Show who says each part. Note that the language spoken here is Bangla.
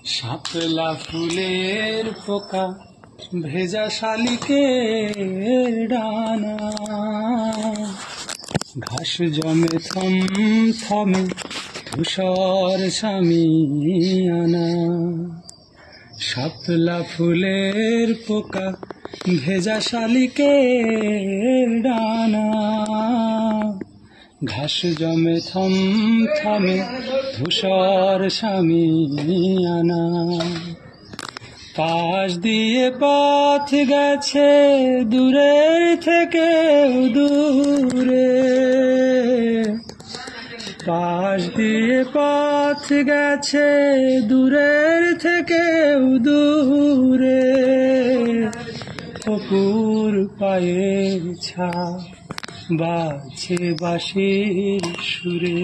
Speaker 1: শাপলা ফুলের পোকা ভেজা শালিকের ডানা, ঘাস জমে থম থমে ধূসর সামিয়ানা। শাপলা ফুলের পোকা ভেজা শালিকের ডানা, ঘাস জমে থম থমে ধূসর সামিয়ানা। পাশ দিয়ে পথ গেছে দূরের থেকে দূরে, পাশ দিয়ে পথ গেছে দূরের থেকে দূরে, অপুর পায়ের ছাপ বাজছে বাঁশির সুরে।